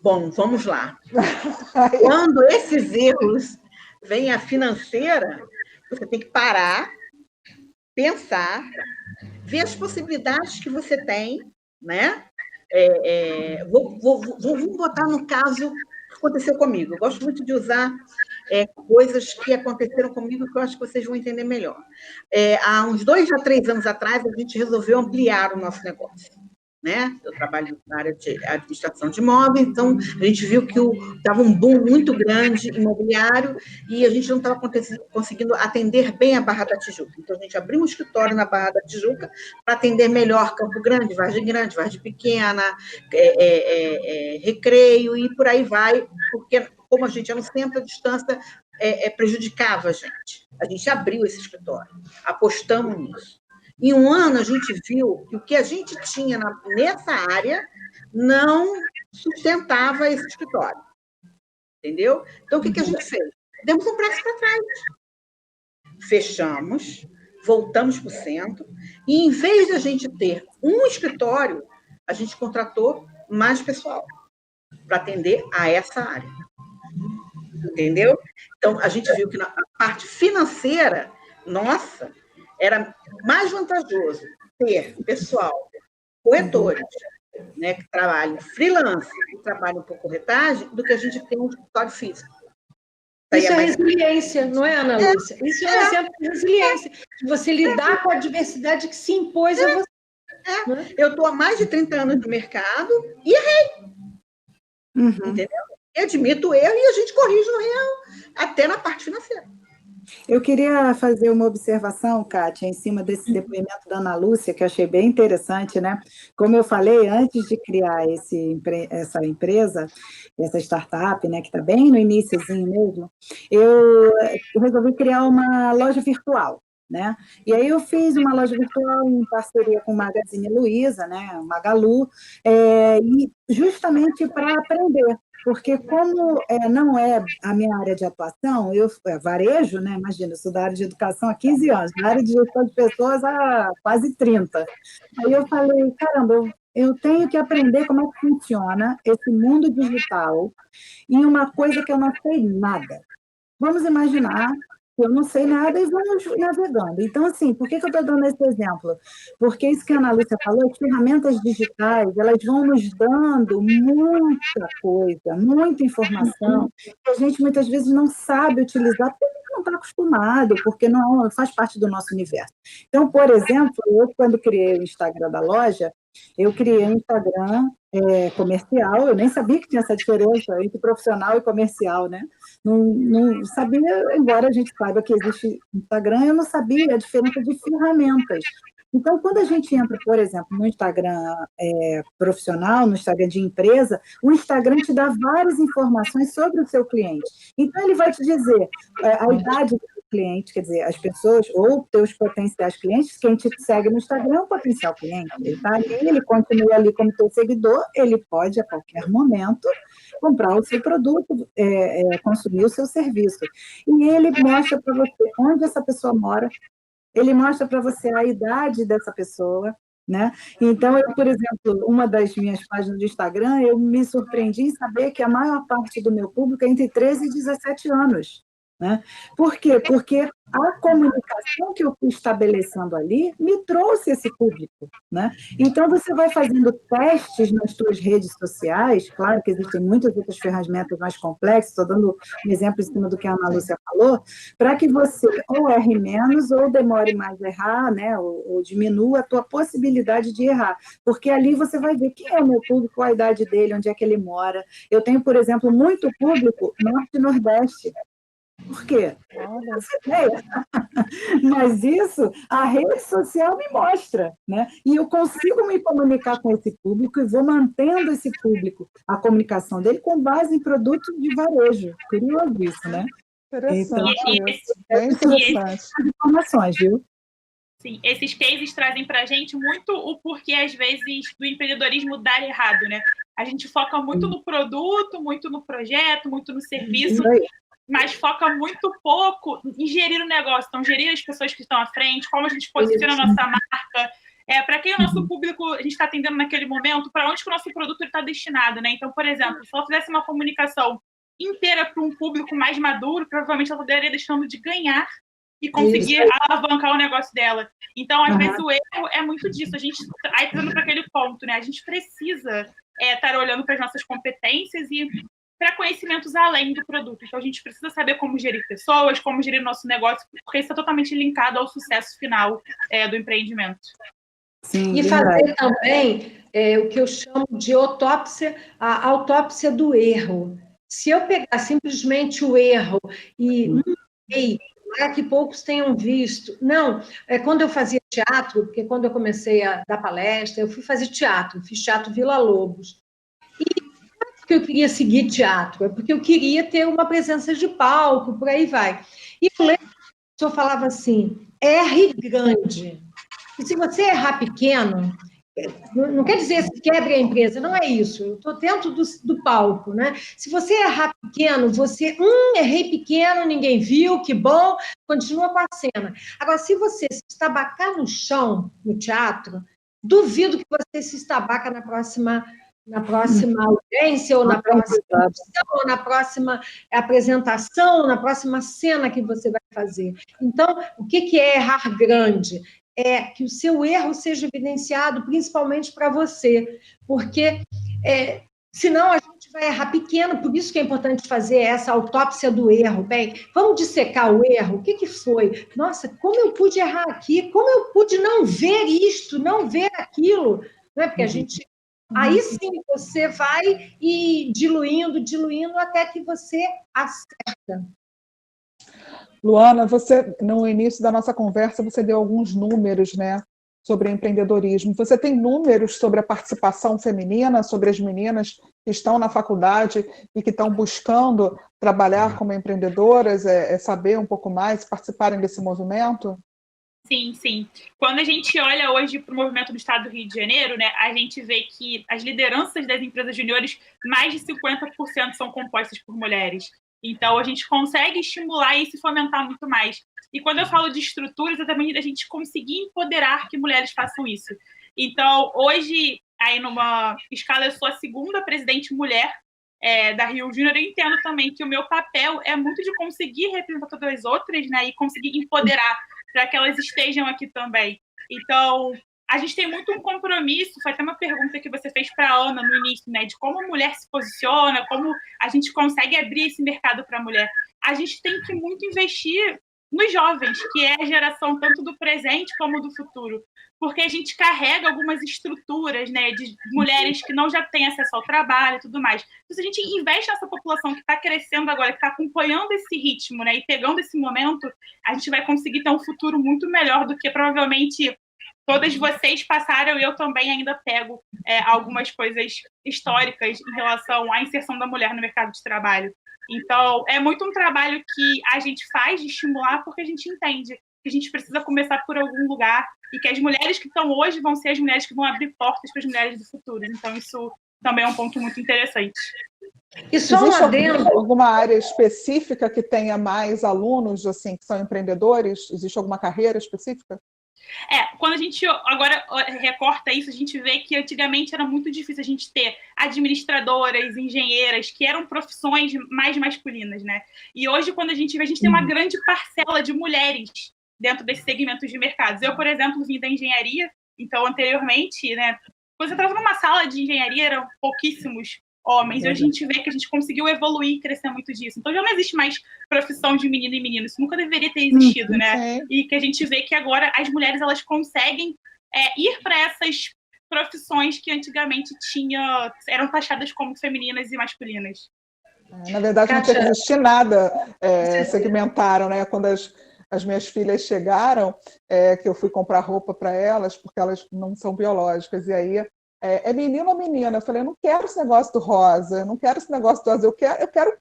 Bom, vamos lá. Quando esses erros vêm à financeira, você tem que parar, pensar, ver as possibilidades que você tem, né? Vou botar no caso que aconteceu comigo. Eu gosto muito de usar coisas que aconteceram comigo que eu acho que vocês vão entender melhor. Há uns 2 a 3 anos atrás, a gente resolveu ampliar o nosso negócio, né? Eu trabalho na área de administração de imóveis, então a gente viu que estava um boom muito grande imobiliário e a gente não estava conseguindo atender bem a Barra da Tijuca. Então, a gente abriu um escritório na Barra da Tijuca para atender melhor Campo Grande, Vargem Pequena, Recreio e por aí vai, porque como a gente é no centro, a distância prejudicava a gente. A gente abriu esse escritório, apostamos nisso. Em um ano, a gente viu que o que a gente tinha nessa área não sustentava esse escritório. Entendeu? Então, o que a gente fez? Demos um preço para trás. Fechamos, voltamos para o centro, e em vez de a gente ter um escritório, a gente contratou mais pessoal para atender a essa área. Entendeu? Então, a gente viu que na parte financeira, nossa, era mais vantajoso ter pessoal, corretores, né, que trabalham freelance, que trabalham por corretagem, do que a gente ter um escritório físico. Isso é resiliência, não é, Ana Lúcia? Isso é um exemplo de resiliência, de você lidar com a adversidade que se impôs a você. Eu estou há mais de 30 anos no mercado e errei. Entendeu? Eu admito o erro e a gente corrige no erro, até na parte financeira. Eu queria fazer uma observação, Kátia, em cima desse depoimento da Ana Lúcia, que eu achei bem interessante, né? Como eu falei, antes de criar essa empresa, essa startup, né, que está bem no iniciozinho mesmo, eu resolvi criar uma loja virtual, né? E aí eu fiz uma loja virtual em parceria com o Magazine Luiza, né, o Magalu, e justamente para aprender. Porque como não é a minha área de atuação, eu varejo, né? Imagina, eu sou da área de educação há 15 anos, na área de gestão de pessoas há quase 30. Aí eu falei, caramba, eu tenho que aprender como é que funciona esse mundo digital em uma coisa que eu não sei nada. Vamos imaginar que eu não sei nada e vamos navegando. Então, assim, por que eu estou dando esse exemplo? Porque isso que a Ana Lúcia falou, as ferramentas digitais, elas vão nos dando muita coisa, muita informação, que a gente muitas vezes não sabe utilizar, porque não está acostumado, porque não faz parte do nosso universo. Então, por exemplo, eu, quando criei o Instagram da loja, eu criei um Instagram comercial, eu nem sabia que tinha essa diferença entre profissional e comercial, né? Não sabia, embora a gente saiba que existe Instagram, eu não sabia a diferença de ferramentas. Então, quando a gente entra, por exemplo, no Instagram profissional, no Instagram de empresa, o Instagram te dá várias informações sobre o seu cliente. Então, ele vai te dizer a idade do cliente, quer dizer, as pessoas, ou teus potenciais clientes, quem te segue no Instagram é um potencial cliente. Ele está ali, ele continua ali como teu seguidor, ele pode, a qualquer momento, comprar o seu produto, consumir o seu serviço. E ele mostra para você onde essa pessoa mora, ele mostra para você a idade dessa pessoa, né? Então, eu, por exemplo, uma das minhas páginas do Instagram, eu me surpreendi em saber que a maior parte do meu público é entre 13 e 17 anos. Né? Por quê? Porque a comunicação que eu fui estabelecendo ali me trouxe esse público. Né? Então, você vai fazendo testes nas suas redes sociais, claro que existem muitas outras ferramentas mais complexas, estou dando um exemplo em cima do que a Ana Lúcia falou, para que você ou erre menos ou demore mais a errar, né? ou diminua a tua possibilidade de errar, porque ali você vai ver quem é o meu público, qual a idade dele, onde é que ele mora. Eu tenho, por exemplo, muito público norte e nordeste. Por quê? Olha, Essa ideia. Mas isso a rede social me mostra, né? E eu consigo me comunicar com esse público e vou mantendo esse público, a comunicação dele com base em produtos de varejo. Curioso isso, né? Então, interessante isso. é Bem interessante. as informações, viu? Sim, esses cases trazem para a gente muito o porquê, às vezes, do empreendedorismo dar errado, né? A gente foca muito no produto, muito no projeto, muito no serviço, mas foca muito pouco em gerir o negócio. Então, gerir as pessoas que estão à frente, como a gente posiciona a nossa marca, para quem o nosso público a gente está atendendo naquele momento, para onde que o nosso produto está destinado, né? Então, por exemplo, se ela fizesse uma comunicação inteira para um público mais maduro, provavelmente ela estaria deixando de ganhar e conseguir alavancar o negócio dela. Então, às vezes, o erro é muito disso. A gente, aí, trazendo para aquele ponto, né? A gente precisa estar olhando para as nossas competências e para conhecimentos além do produto. Então, a gente precisa saber como gerir pessoas, como gerir o nosso negócio, porque isso está totalmente linkado ao sucesso final do empreendimento. Sim, e fazer também o que eu chamo de autópsia, a autópsia do erro. Se eu pegar simplesmente o erro e que poucos tenham visto. Não, quando eu fazia teatro, porque quando eu comecei a dar palestra, eu fui fazer teatro, fiz teatro Vila Lobos. E não é porque eu queria seguir teatro, é porque eu queria ter uma presença de palco, por aí vai. E eu lembro que o professor falava assim, erre grande. E se você errar pequeno, não quer dizer que quebre a empresa, não é isso. Eu estou dentro do palco, né? Se você errar pequeno, você, errei pequeno, ninguém viu, que bom, continua com a cena. Agora, se você se estabacar no chão, no teatro, duvido que você se estabaca na próxima audiência, ou na próxima opção, ou na próxima apresentação, na próxima cena que você vai fazer. Então, o que é errar grande? É que o seu erro seja evidenciado principalmente para você, porque senão a gente vai errar pequeno, por isso que é importante fazer essa autópsia do erro. Bem, vamos dissecar o erro, o que foi? Nossa, como eu pude errar aqui? Como eu pude não ver isto, não ver aquilo? Não é porque a gente... Aí sim você vai diluindo, até que você acerta. Luana, você, no início da nossa conversa, você deu alguns números, né, sobre empreendedorismo. Você tem números sobre a participação feminina, sobre as meninas que estão na faculdade e que estão buscando trabalhar como empreendedoras, saber um pouco mais, participarem desse movimento? Sim, sim. Quando a gente olha hoje para o movimento do Estado do Rio de Janeiro, né, a gente vê que as lideranças das empresas juniores, mais de 50% são compostas por mulheres. Então, a gente consegue estimular isso e fomentar muito mais. E quando eu falo de estruturas, é também a gente conseguir empoderar que mulheres façam isso. Então, hoje, aí numa escala, eu sou a segunda presidente mulher da Rio Júnior. Eu entendo também que o meu papel é muito de conseguir representar todas as outras, né, e conseguir empoderar para que elas estejam aqui também. Então, a gente tem muito um compromisso, foi até uma pergunta que você fez para a Ana no início, né, de como a mulher se posiciona, como a gente consegue abrir esse mercado para a mulher. A gente tem que muito investir nos jovens, que é a geração tanto do presente como do futuro, porque a gente carrega algumas estruturas, né, de mulheres que não já têm acesso ao trabalho e tudo mais. Então, se a gente investe nessa população que está crescendo agora, que está acompanhando esse ritmo, né, e pegando esse momento, a gente vai conseguir ter um futuro muito melhor do que provavelmente todas vocês passaram, e eu também ainda pego algumas coisas históricas em relação à inserção da mulher no mercado de trabalho. Então, é muito um trabalho que a gente faz de estimular, porque a gente entende que a gente precisa começar por algum lugar e que as mulheres que estão hoje vão ser as mulheres que vão abrir portas para as mulheres do futuro. Então, isso também é um ponto muito interessante. E só um adendo. Alguma área específica que tenha mais alunos assim, que são empreendedores? Existe alguma carreira específica? Quando a gente agora recorta isso, a gente vê que antigamente era muito difícil a gente ter administradoras, engenheiras, que eram profissões mais masculinas, né? E hoje, quando a gente vê, a gente tem uma grande parcela de mulheres dentro desses segmentos de mercados. Eu, por exemplo, vim da engenharia, então, anteriormente, né, quando você estava numa sala de engenharia, eram pouquíssimos homens, e hoje a gente vê que a gente conseguiu evoluir e crescer muito disso. Então já não existe mais profissão de menino e menino, isso nunca deveria ter existido, né? E que a gente vê que agora as mulheres, elas conseguem ir para essas profissões que antigamente eram taxadas como femininas e masculinas. Na verdade, não Kátia, tem que existir nada, segmentaram, né? Quando as minhas filhas chegaram, que eu fui comprar roupa para elas, porque elas não são biológicas, e aí é menino ou menina? Eu falei, eu não quero esse negócio do rosa, eu não quero esse negócio do azul, eu quero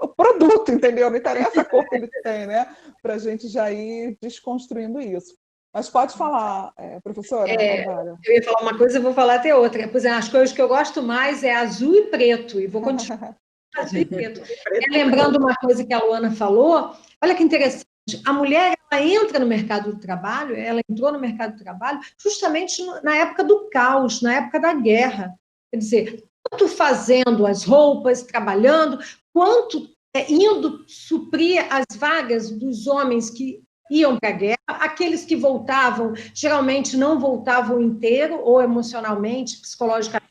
o produto, entendeu? Não interessa a cor que ele tem, né? Para a gente já ir desconstruindo isso. Mas pode falar, professora? Eu ia falar uma coisa, eu vou falar até outra. Pois é, as coisas que eu gosto mais é azul e preto, e vou continuar azul e preto. Lembrando uma coisa que a Luana falou, olha que interessante, a mulher ela entra no mercado do trabalho, ela entrou no mercado do trabalho justamente na época do caos, na época da guerra. Quer dizer, tanto fazendo as roupas, trabalhando, quanto indo suprir as vagas dos homens que iam para a guerra, aqueles que voltavam, geralmente não voltavam inteiro, ou emocionalmente, psicologicamente,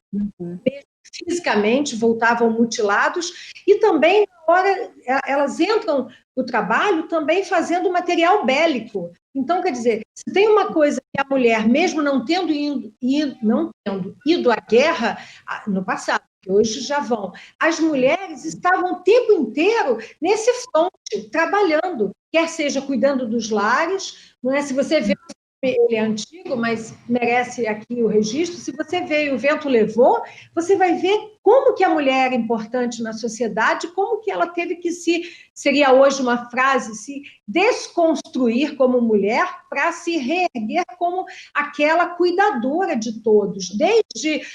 fisicamente, voltavam mutilados, e também, na hora, elas entram no trabalho também fazendo material bélico. Então, quer dizer, se tem uma coisa que a mulher, mesmo não tendo ido à guerra no passado, que hoje já vão, as mulheres estavam o tempo inteiro nesse fronte, trabalhando, quer seja cuidando dos lares, não é? Se você vê, ele é antigo, mas merece aqui o registro, se você vê O Vento Levou, você vai ver como que a mulher é importante na sociedade, como que ela teve que seria hoje uma frase, se desconstruir como mulher para se reerguer como aquela cuidadora de todos, desde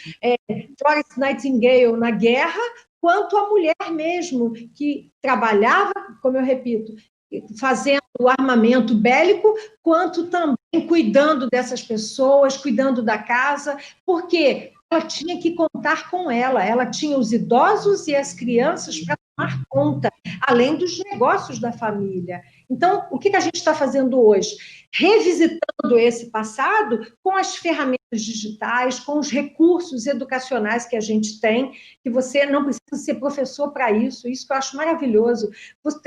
Florence Nightingale na guerra, quanto a mulher mesmo, que trabalhava, como eu repito, fazendo o armamento bélico, quanto também cuidando dessas pessoas, cuidando da casa, porque ela tinha que contar com ela tinha os idosos e as crianças para tomar conta, além dos negócios da família. Então, o que a gente está fazendo hoje? Revisitando esse passado com as ferramentas digitais, com os recursos educacionais que a gente tem, que você não precisa ser professor para isso que eu acho maravilhoso.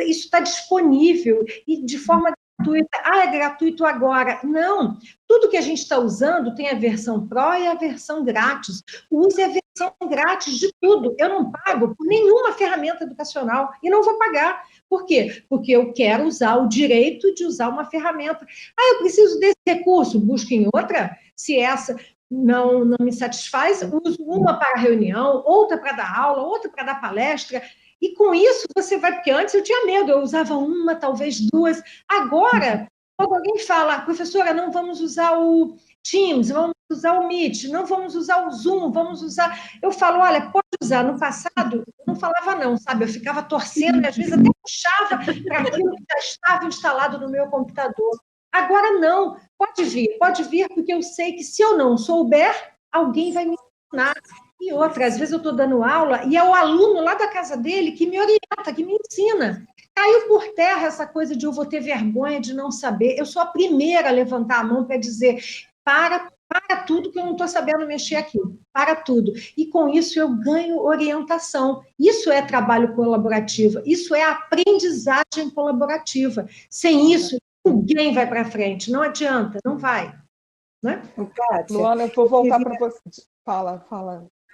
Isso está disponível e de forma gratuita. É gratuito agora. Não, tudo que a gente está usando tem a versão Pro e a versão grátis. Use a versão grátis de tudo. Eu não pago por nenhuma ferramenta educacional e não vou pagar. Por quê? Porque eu quero usar o direito de usar uma ferramenta. Eu preciso desse recurso, busco em outra. Se essa não me satisfaz, uso uma para reunião, outra para dar aula, outra para dar palestra. E com isso você vai... Porque antes eu tinha medo, eu usava uma, talvez duas. Agora, quando alguém fala, professora, não vamos usar o Teams, vamos usar o Meet, não vamos usar o Zoom, vamos usar... Eu falo, olha, pode usar. No passado, eu não falava não, sabe? Eu ficava torcendo e às vezes até puxava para aquilo que já estava instalado no meu computador. Agora não, pode vir, porque eu sei que se eu não souber, alguém vai me ensinar. E outra, às vezes eu estou dando aula e é o aluno lá da casa dele que me orienta, que me ensina. Caiu por terra essa coisa de eu vou ter vergonha de não saber. Eu sou a primeira a levantar a mão para dizer, para tudo que eu não estou sabendo mexer aqui, para tudo. E com isso eu ganho orientação. Isso é trabalho colaborativo, isso é aprendizagem colaborativa. Sem isso, ninguém vai para frente, não adianta, não vai. Né? Kátia, Luana, eu vou voltar para você. Fala.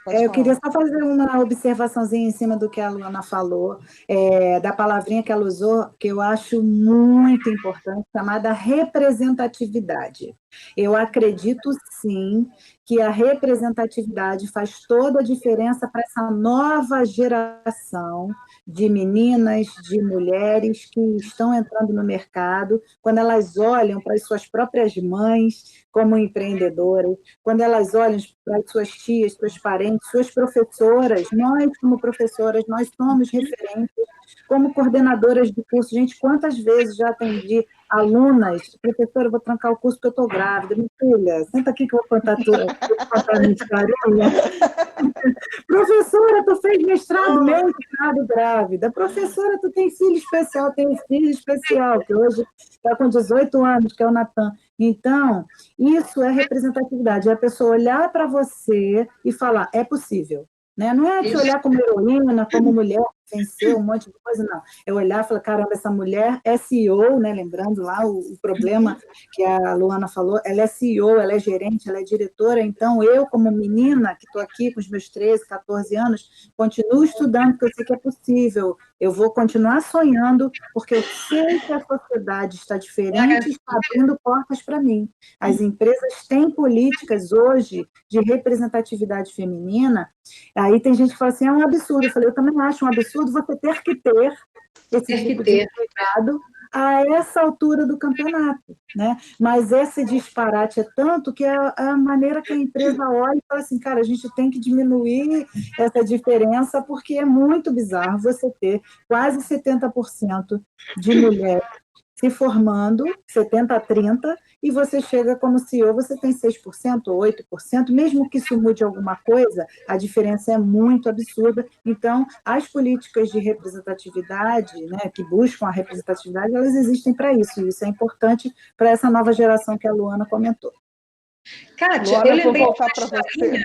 Eu queria só fazer uma observaçãozinha em cima do que a Luana falou, da palavrinha que ela usou, que eu acho muito importante, chamada representatividade. Eu acredito, sim, que a representatividade faz toda a diferença para essa nova geração de meninas, de mulheres que estão entrando no mercado, quando elas olham para as suas próprias mães como empreendedoras, quando elas olham para as suas tias, suas parentes, suas professoras, nós como professoras, nós somos referentes, como coordenadoras de curso. Gente, quantas vezes já atendi alunas, professora, eu vou trancar o curso porque eu estou grávida. Minha filha, senta aqui que eu vou contar a minha história. Professora, tu fez mestrado, mestrado grávida. Professora, tu tem filho especial, tem um filho especial, que hoje está com 18 anos, que é o Natan. Então, isso é representatividade, é a pessoa olhar para você e falar, é possível. Né? Não é te olhar como heroína, como mulher vencer um monte de coisa, não. Eu olhar e falar, caramba, essa mulher é CEO, né? Lembrando lá o problema que a Luana falou, ela é CEO, ela é gerente, ela é diretora, então eu, como menina, que estou aqui com os meus 13, 14 anos, continuo estudando, porque eu sei que é possível, eu vou continuar sonhando, porque eu sei que a sociedade está diferente e está abrindo portas para mim. As empresas têm políticas hoje de representatividade feminina. Aí tem gente que fala assim, é um absurdo. Eu falei, eu também acho um absurdo você ter que ter esse tipo de cuidado a essa altura do campeonato, né? Mas esse disparate é tanto que é a maneira que a empresa olha e fala assim, cara, a gente tem que diminuir essa diferença porque é muito bizarro você ter quase 70% de mulheres se formando, 70 a 30, e você chega como CEO, você tem 6%, 8%, mesmo que isso mude alguma coisa, a diferença é muito absurda. Então, as políticas de representatividade, né, que buscam a representatividade, elas existem para isso, e isso é importante para essa nova geração que a Luana comentou. Kátia, Luana, eu lembrei vou voltar para você.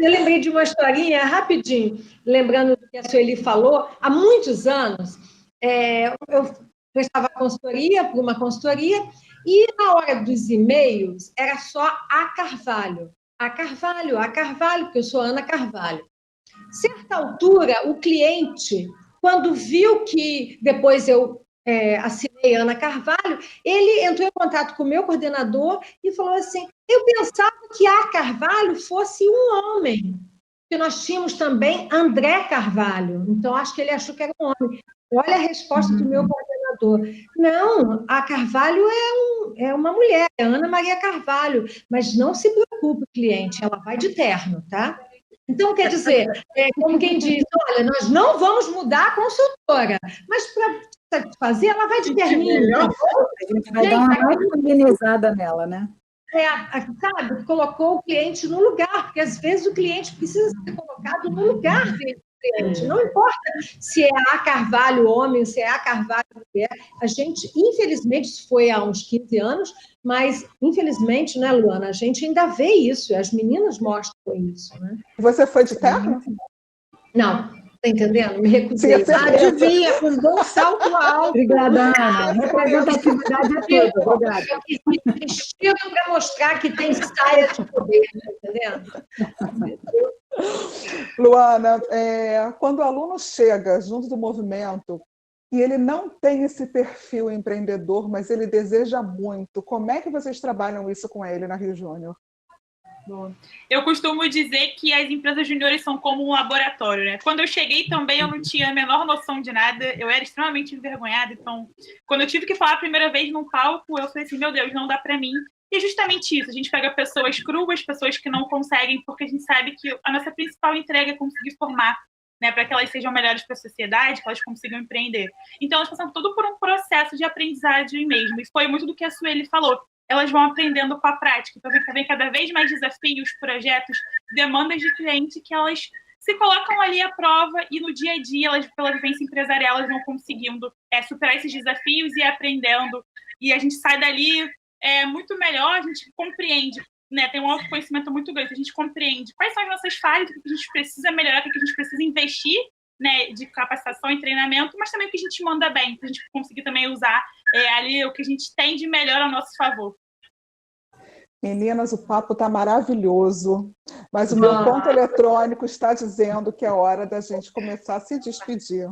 Eu lembrei de uma historinha, rapidinho, lembrando do que a Sueli falou, há muitos anos, eu prestava consultoria para uma consultoria, e na hora dos e-mails era só a Carvalho, porque eu sou Ana Carvalho. Certa altura, o cliente, quando viu que depois eu assinei Ana Carvalho, ele entrou em contato com o meu coordenador e falou assim, eu pensava que a Carvalho fosse um homem, porque nós tínhamos também André Carvalho, então acho que ele achou que era um homem. Olha a resposta do meu coordenador. Não, a Carvalho é uma mulher, é Ana Maria Carvalho, mas não se preocupe, cliente, ela vai de terno, tá? Então, quer dizer, como quem diz, olha, nós não vamos mudar a consultora, mas para satisfazer, ela vai de terninho. A gente vai dar uma mais combinizada nela, né? Sabe, colocou o cliente no lugar, porque às vezes o cliente precisa ser colocado no lugar dele. Não importa se é a Carvalho homem, se é a Carvalho mulher, a gente, infelizmente, isso foi há uns 15 anos, mas, infelizmente, né, Luana, a gente ainda vê isso, as meninas mostram isso, né? Você foi de terno? Não, tá entendendo? Me recusei. Adivinha, com um bom salto alto. Obrigada, Ana. Representatividade é tudo. Obrigada. Eu quis vestido para mostrar que tem saia de poder, tá entendendo? Luana, quando o aluno chega junto do movimento e ele não tem esse perfil empreendedor, mas ele deseja muito, como é que vocês trabalham isso com ele na Rio Júnior? Bom, eu costumo dizer que as empresas juniores são como um laboratório, né? Quando eu cheguei também, eu não tinha a menor noção de nada, eu era extremamente envergonhada, então, quando eu tive que falar a primeira vez num palco, eu falei assim, meu Deus, não dá para mim. E é justamente isso, a gente pega pessoas cruas, pessoas que não conseguem, porque a gente sabe que a nossa principal entrega é conseguir formar, né, para que elas sejam melhores para a sociedade, que elas consigam empreender. Então, elas passam tudo por um processo de aprendizagem mesmo, e foi muito do que a Sueli falou. Elas vão aprendendo com a prática. Então, vem cada vez mais desafios, projetos, demandas de cliente que elas se colocam ali à prova e no dia a dia, elas, pela vivência empresarial, elas vão conseguindo superar esses desafios e aprendendo. E a gente sai dali muito melhor, a gente compreende, né, tem um autoconhecimento muito grande, a gente compreende quais são as nossas falhas, o que a gente precisa melhorar, o que a gente precisa investir, né, de capacitação e treinamento, mas também o que a gente manda bem, para a gente conseguir também usar ali o que a gente tem de melhor a nosso favor. Meninas, o papo está maravilhoso, mas o meu ponto eletrônico está dizendo que é hora da gente começar a se despedir.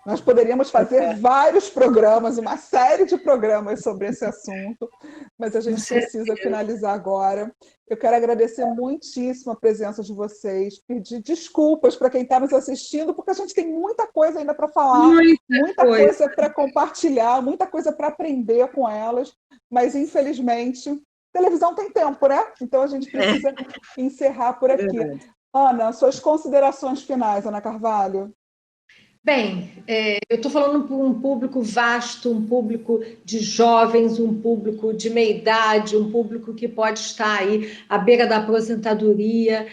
Nós poderíamos fazer vários programas, uma série de programas sobre esse assunto, mas a gente precisa finalizar agora. Eu quero agradecer muitíssimo a presença de vocês, pedir desculpas para quem está nos assistindo, porque a gente tem muita coisa ainda para falar, muita coisa para compartilhar, muita coisa para aprender com elas, mas infelizmente, televisão tem tempo, né? Então a gente precisa encerrar por aqui. Ana, suas considerações finais, Ana Carvalho? Bem, eu estou falando para um público vasto, um público de jovens, um público de meia-idade, um público que pode estar aí à beira da aposentadoria.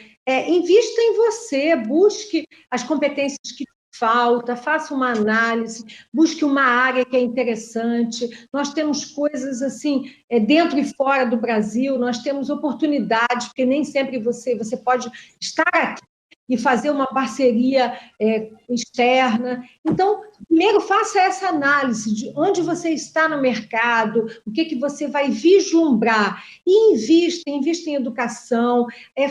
Invista em você, busque as competências que falta, faça uma análise, busque uma área que é interessante. Nós temos coisas assim, dentro e fora do Brasil, nós temos oportunidades, porque nem sempre você pode estar aqui e fazer uma parceria externa. Então, primeiro faça essa análise de onde você está no mercado, o que você vai vislumbrar, e invista em educação,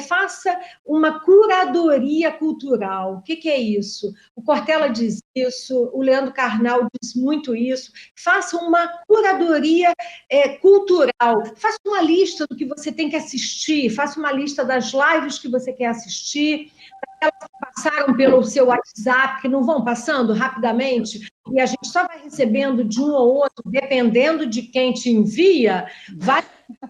faça uma curadoria cultural. O que é isso? O Cortella diz isso, o Leandro Carnal diz muito isso. Faça uma curadoria cultural, faça uma lista do que você tem que assistir, faça uma lista das lives que você quer assistir, aquelas que passaram pelo seu WhatsApp, que não vão passando rapidamente, e a gente só vai recebendo de um ou outro, dependendo de quem te envia, vai,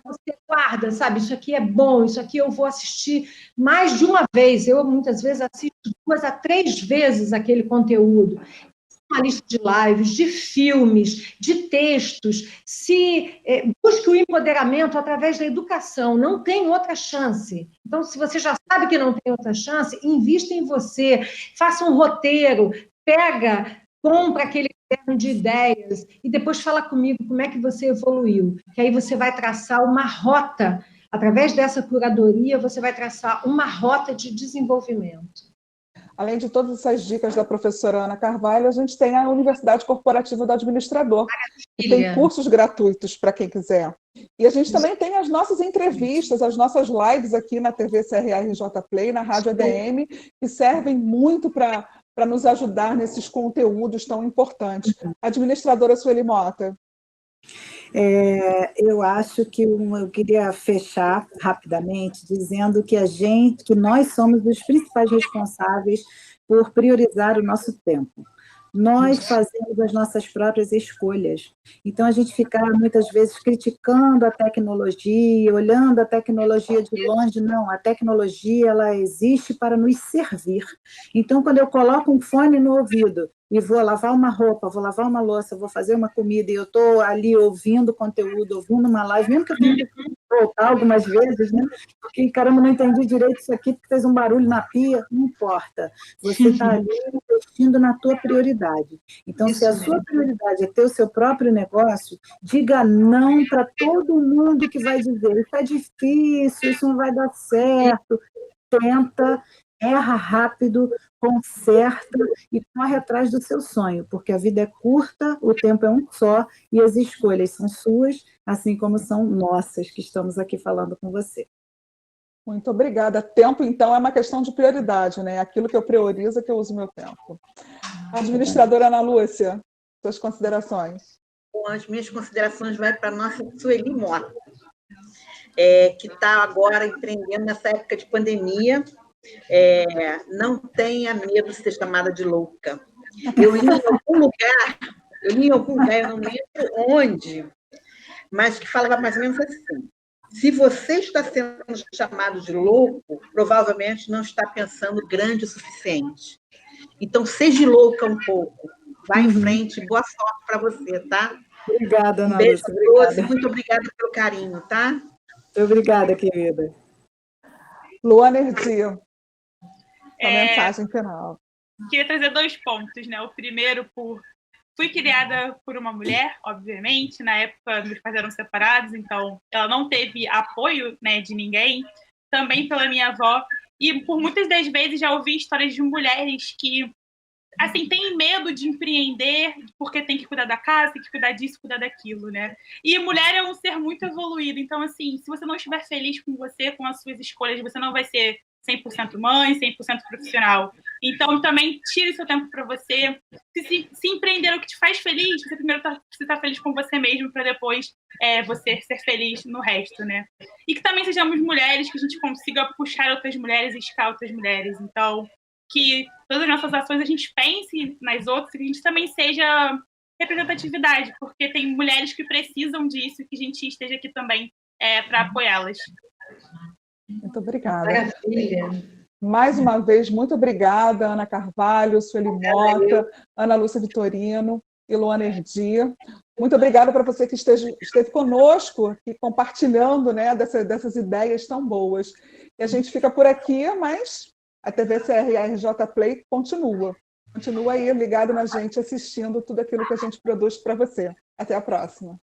você guarda, sabe? Isso aqui é bom, isso aqui eu vou assistir mais de uma vez. Eu, muitas vezes, assisto 2 a 3 vezes aquele conteúdo. Uma lista de lives, de filmes, de textos. Busque o empoderamento através da educação, não tem outra chance. Então, se você já sabe que não tem outra chance, invista em você, faça um roteiro, compra aquele caderno de ideias e depois fala comigo como é que você evoluiu, que aí você vai traçar uma rota, através dessa curadoria, você vai traçar uma rota de desenvolvimento. Além de todas essas dicas da professora Ana Carvalho, a gente tem a Universidade Corporativa do Administrador, que tem cursos gratuitos para quem quiser. E a gente também tem as nossas entrevistas, as nossas lives aqui na TV CRA-RJ Play, na Rádio ADM, que servem muito para nos ajudar nesses conteúdos tão importantes. Administradora Sueli Mota. Eu acho que eu queria fechar rapidamente dizendo que nós somos os principais responsáveis por priorizar o nosso tempo. Nós fazemos as nossas próprias escolhas. Então, a gente fica, muitas vezes, criticando a tecnologia, olhando a tecnologia de longe. Não, a tecnologia ela existe para nos servir. Então, quando eu coloco um fone no ouvido e vou lavar uma roupa, vou lavar uma louça, vou fazer uma comida, e eu estou ali ouvindo conteúdo, ouvindo uma live, mesmo que eu tenha que voltar algumas vezes, né? Porque, caramba, não entendi direito isso aqui, porque fez um barulho na pia, não importa. Você está ali investindo na tua prioridade. Então, se a sua prioridade é ter o seu próprio negócio, diga não para todo mundo que vai dizer isso é difícil, isso não vai dar certo. Tenta, erra rápido, conserta e corre atrás do seu sonho, porque a vida é curta, o tempo é um só e as escolhas são suas, assim como são nossas, que estamos aqui falando com você. Muito obrigada. Tempo, então, é uma questão de prioridade, né? Aquilo que eu priorizo é que eu uso meu tempo. Administradora Ana Lúcia, suas considerações. Bom, as minhas considerações vão para a nossa Sueli Mota, que está agora empreendendo nessa época de pandemia. Não tenha medo de ser chamada de louca. Eu li em algum lugar, eu não lembro onde, mas que falava mais ou menos assim: se você está sendo chamado de louco, provavelmente não está pensando grande o suficiente. Então, seja louca um pouco. Vá em frente. Boa sorte para você, tá? Obrigada, Ana Lúcia. Um beijo a todos. Muito obrigada pelo carinho, tá? Muito obrigada, querida. Luana Erdi, a mensagem final. Queria trazer 2 pontos, né? O primeiro, fui criada por uma mulher, obviamente. Na época, meus pais eram separados, então ela não teve apoio, né, de ninguém. Também pela minha avó. E por muitas das vezes já ouvi histórias de mulheres que, assim, têm medo de empreender porque tem que cuidar da casa, tem que cuidar disso, cuidar daquilo, né? E mulher é um ser muito evoluído. Então, assim, se você não estiver feliz com você, com as suas escolhas, você não vai ser 100% mãe, 100% profissional. Então, também tire seu tempo para você. Se empreender o que te faz feliz, você primeiro precisa estar feliz com você mesmo para depois você ser feliz no resto, né? E que também sejamos mulheres, que a gente consiga puxar outras mulheres e escalar outras mulheres. Então, que todas as nossas ações a gente pense nas outras e que a gente também seja representatividade, porque tem mulheres que precisam disso e que a gente esteja aqui também para apoiá-las. Muito obrigada. Maravilha. Mais uma vez, muito obrigada, Ana Carvalho, Sueli Mota, Ana Lúcia Vitorino e Luana Erdi. Muito obrigada para você que esteve conosco, aqui, compartilhando, né, dessas ideias tão boas. E a gente fica por aqui, mas a TV CRA-RJ Play continua. Continua aí ligado na gente, assistindo tudo aquilo que a gente produz para você. Até a próxima.